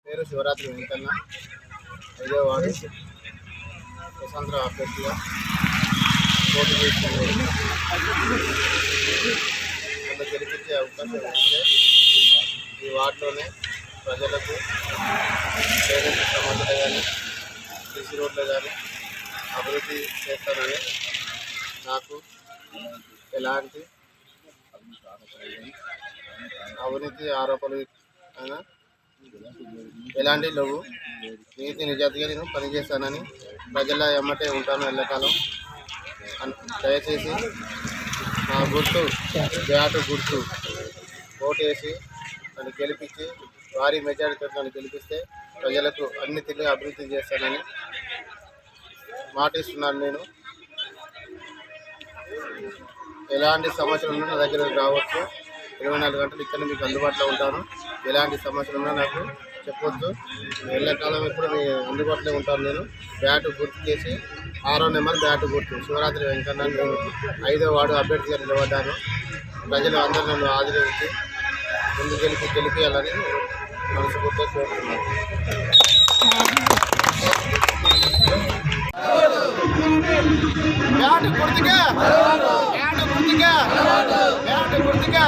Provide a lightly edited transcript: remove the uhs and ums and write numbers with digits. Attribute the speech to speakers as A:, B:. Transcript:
A: పేరు శివరాత్రి వెంకన్న, 5వ వార్డు స్వతంత్ర అభ్యర్థిగా పోటీ చేస్తున్నారు. నన్ను గెలిపించే అవకాశం ఉంటే ఈ వార్డులోనే ప్రజలకు పేదలకు సమస్యలు కానీ సిసి రోడ్లు కానీ అభివృద్ధి చేస్తానని, నాకు ఎలాంటి అవినీతి ఆరోపణలు అయినా ఎలాంటి లేవు. నీతి నిజాతిగా నేను పనిచేస్తానని, ప్రజల ఎమ్మటే ఉంటాను ఎల్లకాలం. దయచేసి నా గుర్తు బ్యాటు గుర్తు ఓటేసి నన్ను గెలిపించి భారీ మెజారిటీతో నన్ను గెలిపిస్తే ప్రజలకు అన్ని తిరిగి అభివృద్ధి చేస్తానని మాటిస్తున్నాను. నేను ఎలాంటి సమస్యలు ఉన్నా నా దగ్గర రావచ్చు. 24 గంటలు ఇక్కడ మీకు అందుబాటులో ఉంటాను. ఎలాంటి సమస్యలు ఉన్నా నాకు చెప్పొచ్చు. ఎల్లకాలం ఎప్పుడు మీ అందుబాటులో ఉంటాను. నేను బ్యాటు గుర్తు చేసి 6వ నెంబర్ బ్యాటు గుర్తు శివరాత్రి వెంకన్న, నేను 5వ వార్డు అభ్యర్థిగా నిలబడ్డాను. ప్రజలు అందరూ నన్ను ఆదరించి ముందు గెలిపియాలని మనస్ఫూర్తిగా కోరుతున్నాను. బ్యాటు గుర్తుగా